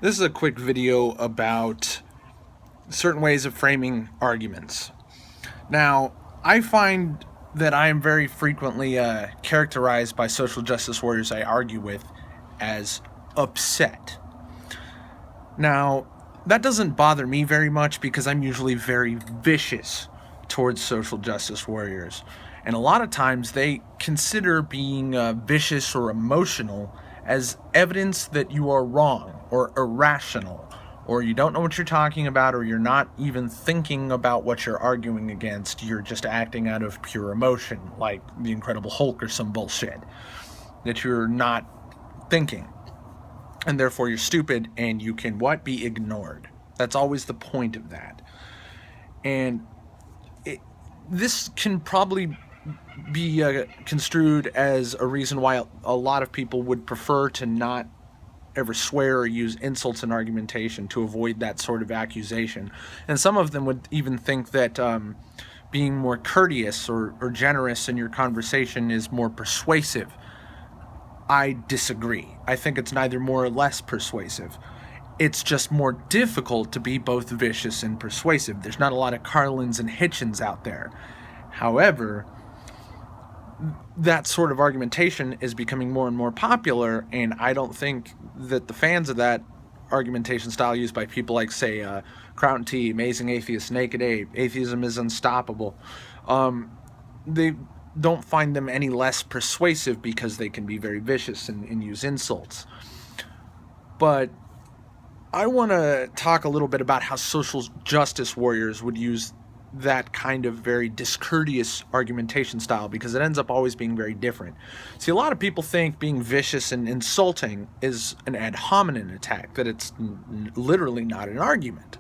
This is a quick video about certain ways of framing arguments. Now, I find that I am very frequently characterized by social justice warriors I argue with as upset. Now, that doesn't bother me very much because I'm usually very vicious towards social justice warriors. And a lot of times they consider being vicious or emotional as evidence that you are wrong or irrational, or you don't know what you're talking about, or you're not even thinking about what you're arguing against. You're just acting out of pure emotion, like the Incredible Hulk or some bullshit, that you're not thinking. And therefore you're stupid and you can be ignored. That's always the point of that. And this can probably be construed as a reason why a lot of people would prefer to not ever swear or use insults in argumentation to avoid that sort of accusation. And some of them would even think that being more courteous or generous in your conversation is more persuasive. I disagree. I think it's neither more or less persuasive. It's just more difficult to be both vicious and persuasive. There's not a lot of Carlins and Hitchens out there. However, that sort of argumentation is becoming more and more popular, and I don't think that the fans of that argumentation style used by people like, say, Crown T, Amazing Atheist, Naked Ape, Atheism is Unstoppable, they don't find them any less persuasive because they can be very vicious and use insults. But I want to talk a little bit about how social justice warriors would use that kind of very discourteous argumentation style, because it ends up always being very different. See, a lot of people think being vicious and insulting is an ad hominem attack, that it's literally not an argument,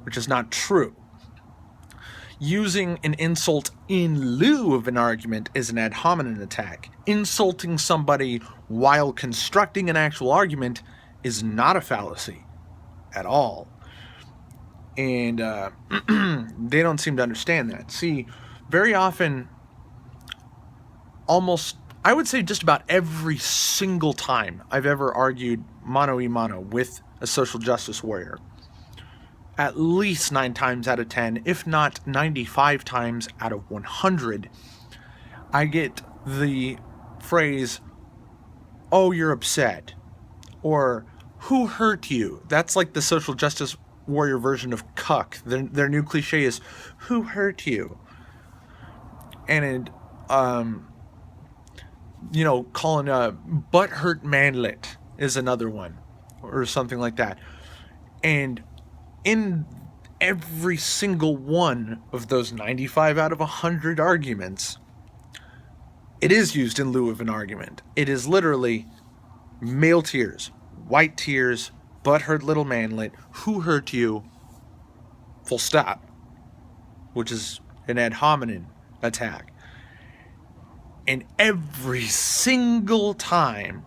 which is not true. Using an insult in lieu of an argument is an ad hominem attack. Insulting somebody while constructing an actual argument is not a fallacy at all. And they don't seem to understand that. See, very often, I would say just about every single time I've ever argued mano a mano with a social justice warrior, at least 9 times out of 10, if not 95 times out of 100, I get the phrase, "Oh, you're upset," or "Who hurt you?" That's like the social justice warrior version of cuck. Their new cliche is, "Who hurt you?" And calling a butthurt manlet is another one, or something like that. And in every single one of those 95 out of 100 arguments, it is used in lieu of an argument. It is literally male tears, white tears, butthurt little manlet, who hurt you, full stop, which is an ad hominem attack. And every single time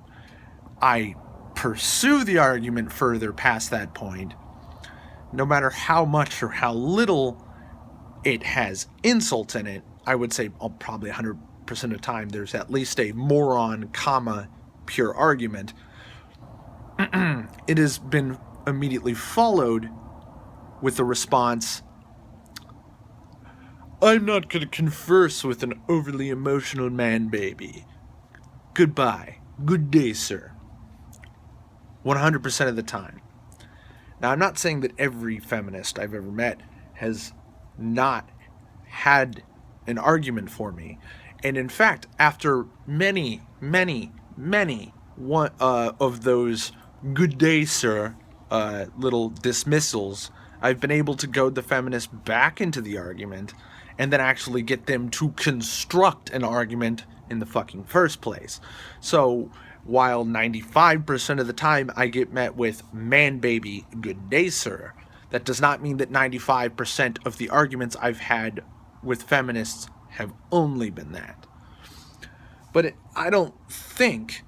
I pursue the argument further past that point, no matter how much or how little it has insults in it, I would say probably 100% of the time there's at least a moron, pure argument. It has been immediately followed with the response, "I'm not going to converse with an overly emotional man baby. Goodbye. Good day, sir." 100% of the time. Now, I'm not saying that every feminist I've ever met has not had an argument for me. And in fact, after many of those "good day, sir" little dismissals, I've been able to goad the feminists back into the argument and then actually get them to construct an argument in the fucking first place. So while 95% of the time I get met with "man baby, good day, sir," that does not mean that 95% of the arguments I've had with feminists have only been that. But I don't think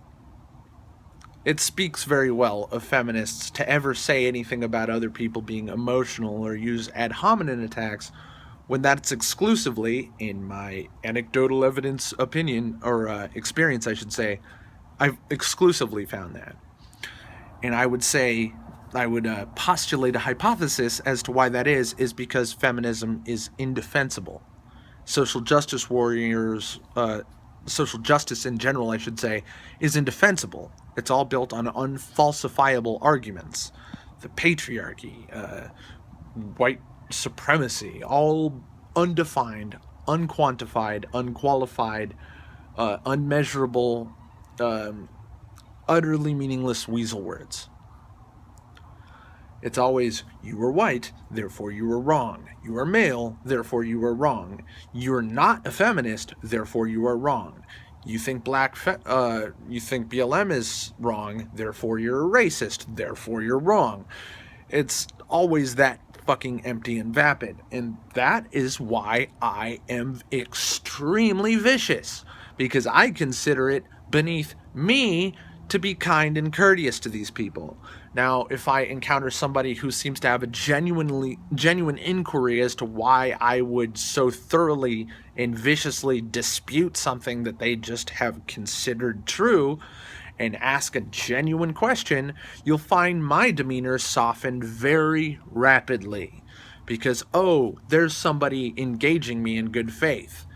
it speaks very well of feminists to ever say anything about other people being emotional or use ad hominem attacks when that's exclusively, in my anecdotal opinion, or experience I should say, I've exclusively found that. And I would say postulate a hypothesis as to why that is because feminism is indefensible. Social justice warriors, social justice in general, I should say, is indefensible. It's all built on unfalsifiable arguments. The patriarchy, white supremacy, all undefined, unquantified, unqualified, unmeasurable, utterly meaningless weasel words. It's always, you were white, therefore you were wrong. You are male, therefore you are wrong. You're not a feminist, therefore you are wrong. You think you think BLM is wrong, therefore you're a racist, therefore you're wrong. It's always that fucking empty and vapid. And that is why I am extremely vicious. Because I consider it beneath me to be kind and courteous to these people. Now, if I encounter somebody who seems to have a genuine inquiry as to why I would so thoroughly and viciously dispute something that they just have considered true and ask a genuine question, you'll find my demeanor soften very rapidly. Because, oh, there's somebody engaging me in good faith.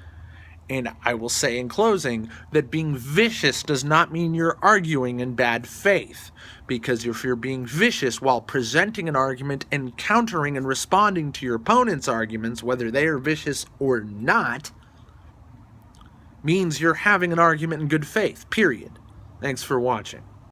And I will say in closing that being vicious does not mean you're arguing in bad faith. Because if you're being vicious while presenting an argument and countering and responding to your opponent's arguments, whether they are vicious or not, means you're having an argument in good faith, period. Thanks for watching.